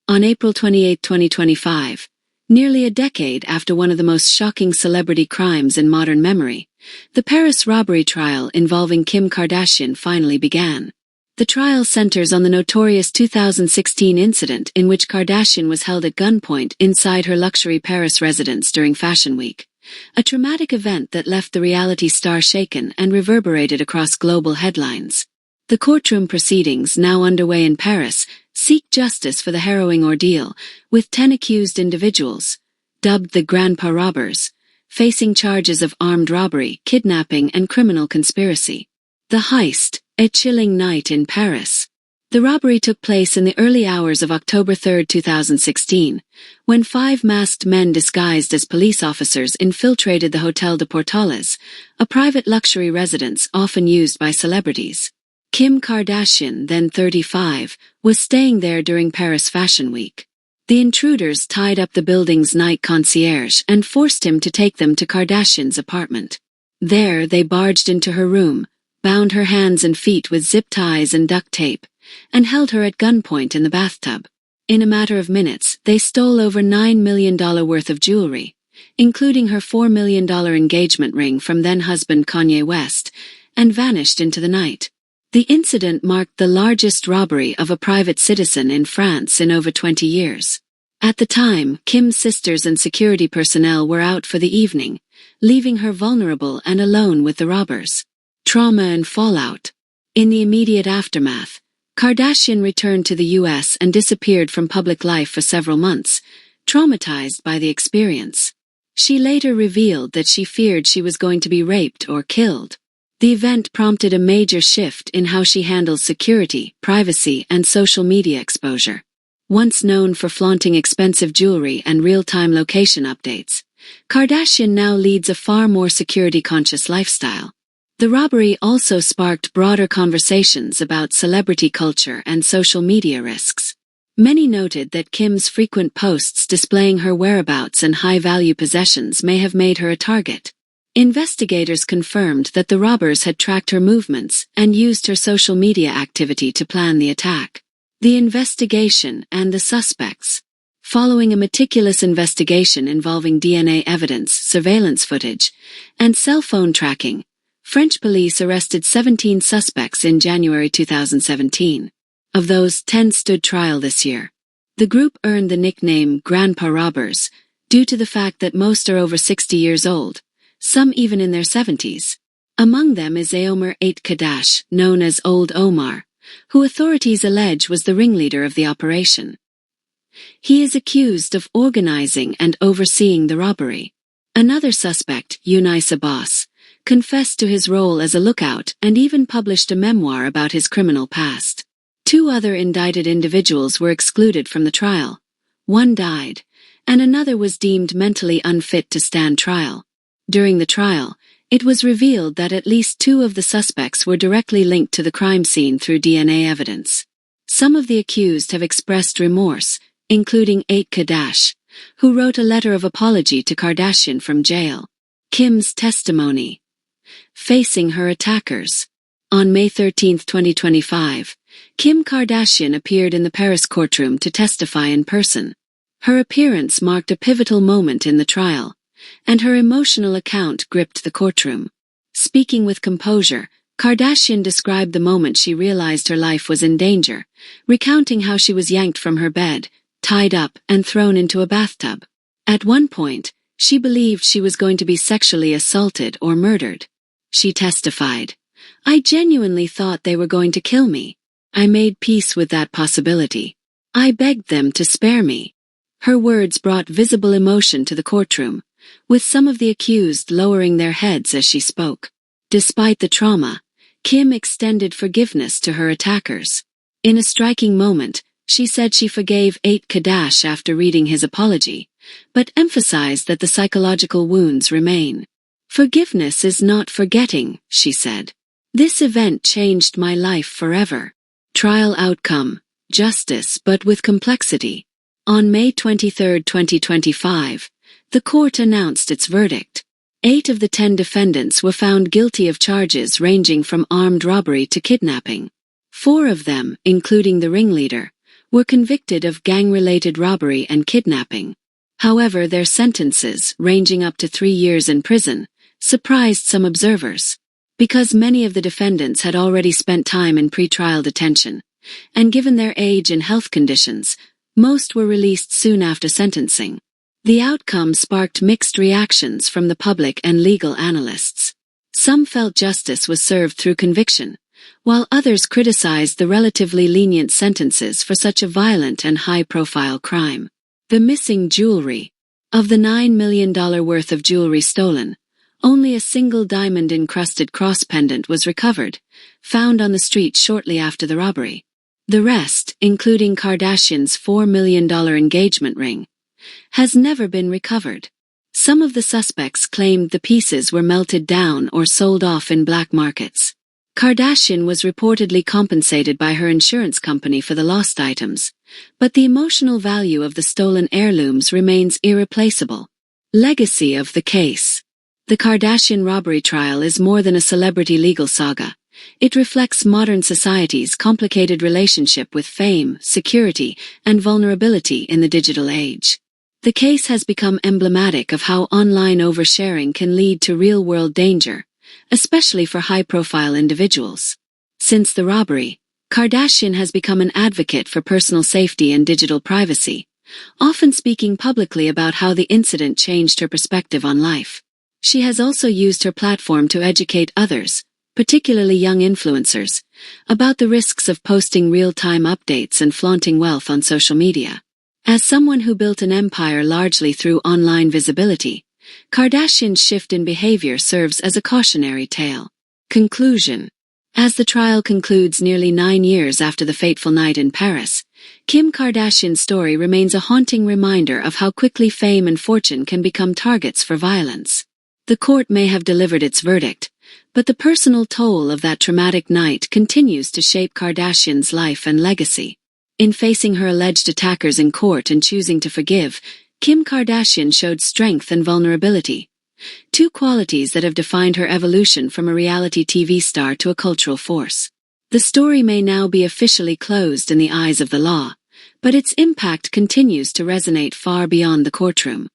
On April 28, 2025, nearly a decade after one of the most shocking celebrity crimes in modern memory, the Paris robbery trial involving Kim Kardashian finally began. The trial centers on the notorious 2016 incident in which Kardashian was held at gunpoint inside her luxury Paris residence during Fashion Week, a traumatic event that left the reality star shaken and reverberated across global headlines. The courtroom proceedings, now underway in Paris, seek justice for the harrowing ordeal, with 10 accused individuals, dubbed the Grandpa Robbers, facing charges of armed robbery, kidnapping, and criminal conspiracy. The heist, a chilling night in Paris. The robbery took place in the early hours of October 3, 2016, when 5 masked men disguised as police officers infiltrated the Hotel de Portales, a private luxury residence often used by celebrities. Kim Kardashian, then 35, was staying there during Paris Fashion Week. The intruders tied up the building's night concierge and forced him to take them to Kardashian's apartment. There, they barged into her room, bound her hands and feet with zip ties and duct tape, and held her at gunpoint in the bathtub. In a matter of minutes, they stole over $9 million worth of jewelry, including her $4 million engagement ring from then-husband Kanye West, and vanished into the night. The incident marked the largest robbery of a private citizen in France in over 20 years. At the time, Kim's sisters and security personnel were out for the evening, leaving her vulnerable and alone with the robbers. Trauma and fallout. In the immediate aftermath, Kardashian returned to the U.S. and disappeared from public life for several months, traumatized by the experience. She later revealed that she feared she was going to be raped or killed. The event prompted a major shift in how she handles security, privacy, and social media exposure. Once known for flaunting expensive jewelry and real-time location updates, Kardashian now leads a far more security-conscious lifestyle. The robbery also sparked broader conversations about celebrity culture and social media risks. Many noted that Kim's frequent posts displaying her whereabouts and high-value possessions may have made her a target. Investigators confirmed that the robbers had tracked her movements and used her social media activity to plan the attack. The investigation and the suspects. Following a meticulous investigation involving DNA evidence, surveillance footage, and cell phone tracking, French police arrested 17 suspects in January 2017. Of those, 10 stood trial this year. The group earned the nickname Grandpa Robbers due to the fact that most are over 60 years old, some even in their 70s. Among them is Omar Kadash, known as Old Omar, who authorities allege was the ringleader of the operation. He is accused of organizing and overseeing the robbery. Another suspect, Younis Abbas, confessed to his role as a lookout and even published a memoir about his criminal past. 2 other indicted individuals were excluded from the trial. One died, and another was deemed mentally unfit to stand trial. During the trial, it was revealed that at least 2 of the suspects were directly linked to the crime scene through DNA evidence. Some of the accused have expressed remorse, including Kadash, who wrote a letter of apology to Kardashian from jail. Kim's testimony. Facing her attackers. On May 13, 2025, Kim Kardashian appeared in the Paris courtroom to testify in person. Her appearance marked a pivotal moment in the trial, and her emotional account gripped the courtroom. Speaking with composure, Kardashian described the moment she realized her life was in danger, recounting how she was yanked from her bed, tied up, and thrown into a bathtub. At one point, she believed she was going to be sexually assaulted or murdered. She testified, "I genuinely thought they were going to kill me. I made peace with that possibility. I begged them to spare me." Her words brought visible emotion to the courtroom, with some of the accused lowering their heads as she spoke. Despite the trauma, Kim extended forgiveness to her attackers. In a striking moment, she said she forgave Kadash after reading his apology, but emphasized that the psychological wounds remain. "Forgiveness is not forgetting," she said. "This event changed my life forever." Trial outcome. Justice but with complexity. On May 23, 2025, the court announced its verdict. 8 of the 10 defendants were found guilty of charges ranging from armed robbery to kidnapping. 4 of them, including the ringleader, were convicted of gang-related robbery and kidnapping. However, their sentences, ranging up to 3 years in prison, surprised some observers. Because many of the defendants had already spent time in pretrial detention, and given their age and health conditions, most were released soon after sentencing. The outcome sparked mixed reactions from the public and legal analysts. Some felt justice was served through conviction, while others criticized the relatively lenient sentences for such a violent and high-profile crime. The missing jewelry. Of the $9 million worth of jewelry stolen, only a single diamond-encrusted cross pendant was recovered, found on the street shortly after the robbery. The rest, including Kardashian's $4 million engagement ring, has never been recovered. Some of the suspects claimed the pieces were melted down or sold off in black markets. Kardashian was reportedly compensated by her insurance company for the lost items, but the emotional value of the stolen heirlooms remains irreplaceable. Legacy of the case. The Kardashian robbery trial is more than a celebrity legal saga. It reflects modern society's complicated relationship with fame, security, and vulnerability in the digital age. The case has become emblematic of how online oversharing can lead to real-world danger, especially for high-profile individuals. Since the robbery, Kardashian has become an advocate for personal safety and digital privacy, often speaking publicly about how the incident changed her perspective on life. She has also used her platform to educate others, particularly young influencers, about the risks of posting real-time updates and flaunting wealth on social media. As someone who built an empire largely through online visibility, Kardashian's shift in behavior serves as a cautionary tale. Conclusion. As the trial concludes nearly 9 years after the fateful night in Paris, Kim Kardashian's story remains a haunting reminder of how quickly fame and fortune can become targets for violence. The court may have delivered its verdict, but the personal toll of that traumatic night continues to shape Kardashian's life and legacy. In facing her alleged attackers in court and choosing to forgive, Kim Kardashian showed strength and vulnerability, two qualities that have defined her evolution from a reality TV star to a cultural force. The story may now be officially closed in the eyes of the law, but its impact continues to resonate far beyond the courtroom.